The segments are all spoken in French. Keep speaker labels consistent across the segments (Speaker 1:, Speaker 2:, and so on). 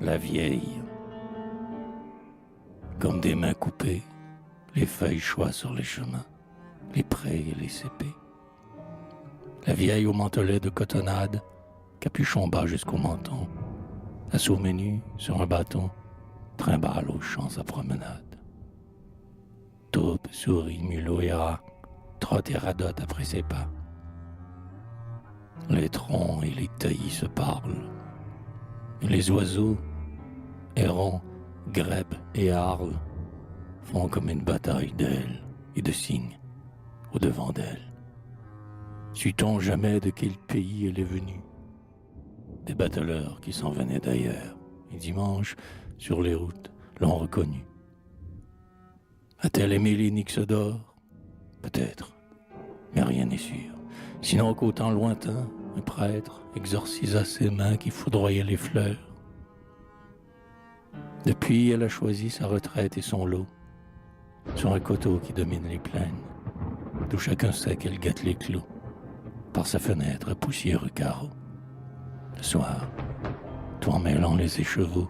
Speaker 1: La vieille. Comme des mains coupées, les feuilles choient sur les chemins, les prés et les cépées. La vieille au mantelet de cotonnade, capuchon bas jusqu'au menton, assaut menu sur un bâton, trimballe aux champs sa promenade. Taupe, souris, mulot et rat, trotte et radote après ses pas. Les troncs et les taillis se parlent, et les oiseaux, hérons, grèbes et harles, font comme une bataille d'ailes et de cygnes au devant d'elle. Sut-on jamais de quel pays elle est venue? Des bateleurs qui s'en venaient d'ailleurs, et dimanche, sur les routes, l'ont reconnue. A-t-elle aimé les nixes d'or? Peut-être, mais rien n'est sûr. Sinon qu'au temps lointain, un prêtre exorcisa ses mains qui foudroyaient les fleurs. Depuis, elle a choisi sa retraite et son lot, sur un coteau qui domine les plaines, d'où chacun sait qu'elle guette les clos, par sa fenêtre à poussiéreux carreaux. Le soir, tout en mêlant les écheveaux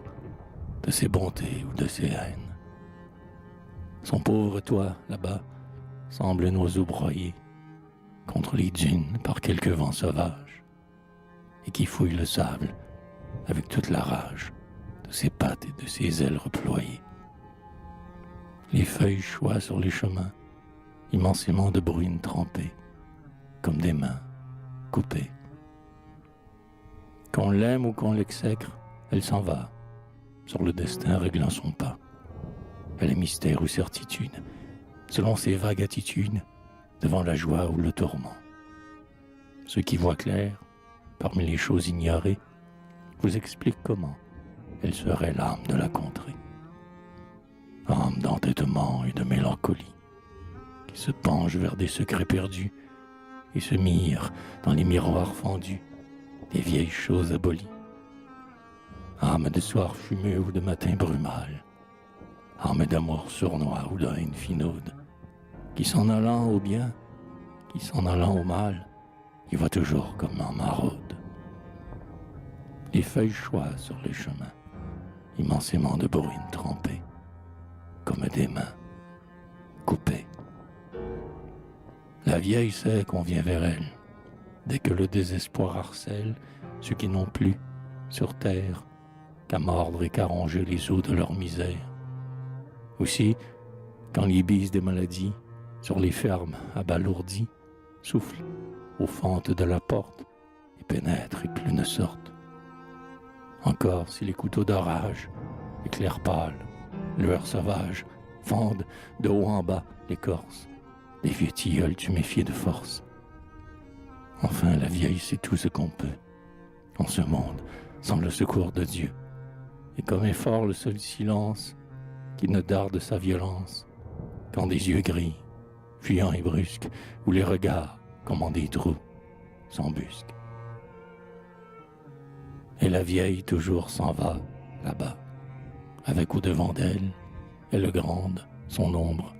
Speaker 1: de ses bontés ou de ses haines. Son pauvre toit, là-bas, semble un oiseau broyé contre les dunes par quelques vents sauvages et qui fouille le sable avec toute la rage de ses pattes et de ses ailes reployées. Les feuilles choient sur les chemins, immensément de bruines trempées, comme des mains coupées. Qu'on l'aime ou qu'on l'exècre, elle s'en va, sur le destin réglant son pas. Elle est mystère ou certitude, selon ses vagues attitudes, devant la joie ou le tourment. Ceux qui voient clair, parmi les choses ignorées, vous expliquent comment elle serait l'âme de la contrée. Âme d'entêtement et de mélancolie, qui se penche vers des secrets perdus et se mire dans les miroirs fendus des vieilles choses abolies. Âme de soir fumeux ou de matin brumal, âme d'amour sournois ou de haine finaude, qui s'en allant au bien, qui s'en allant au mal, y va toujours comme en maraude. Les feuilles choient sur les chemins, immensément de bruines trempées, comme des mains coupées. La vieille sait qu'on vient vers elle, dès que le désespoir harcèle ceux qui n'ont plus, sur terre, qu'à mordre et qu'à ronger les os de leur misère. Aussi, quand les bises des maladies, sur les fermes abalourdies, soufflent aux fentes de la porte et pénètrent et plus ne sortent. Encore si les couteaux d'orage, éclairs pâles, lueurs sauvages, fendent de haut en bas l'écorce des vieux tilleuls tuméfiés de force. Enfin, la vieille sait tout ce qu'on peut en ce monde sans le secours de Dieu. Et comme est fort le seul silence qui ne darde sa violence, quand des yeux gris, fuyants et brusques, ou les regards, comme en des trous, s'embusquent. Et la vieille toujours s'en va, là-bas, avec au-devant d'elle, elle grande, son ombre,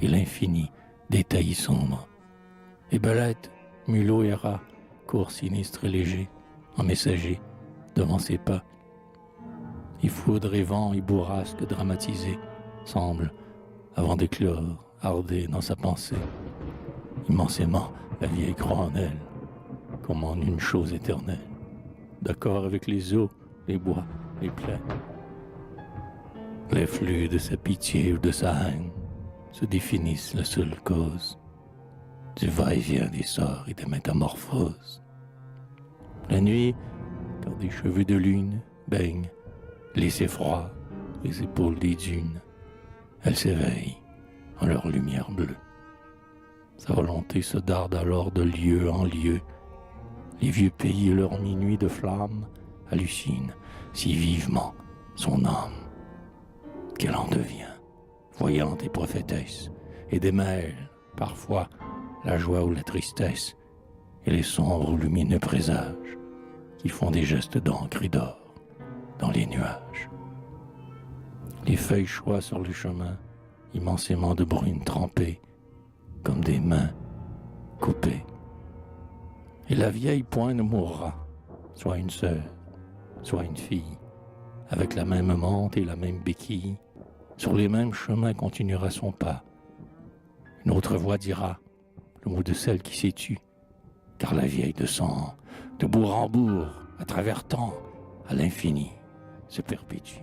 Speaker 1: et l'infini des taillis sombres. Et belette, mulot et rat, court sinistre et léger, en messager, devant ses pas. Et foudre et vent et bourrasque dramatisés semblent, avant d'éclore, harder dans sa pensée. Immensément, la vieille croit en elle, comme en une chose éternelle, d'accord avec les eaux, les bois, les plaines. Les flux de sa pitié ou de sa haine se définissent la seule cause du va-et-vient des sorts et des métamorphoses. La nuit, quand des cheveux de lune baignent les effrois, les épaules des dunes, elle s'éveille en leur lumière bleue. Sa volonté se darde alors de lieu en lieu. Les vieux pays et leurs minuits de flammes hallucinent si vivement son âme qu'elle en devient voyante et prophétesse, et démêle parfois la joie ou la tristesse et les sombres ou lumineux présages qui font des gestes d'encre et d'or dans les nuages. Les feuilles choient sur le chemin, immensément de bruines trempées, comme des mains coupées. Et la vieille point ne mourra, soit une sœur, soit une fille, avec la même menthe et la même béquille, sur les mêmes chemins continuera son pas. Une autre voix dira le mot de celle qui s'est tue, car la vieille descend de bourg en bourg, à travers temps, à l'infini, se perpétue.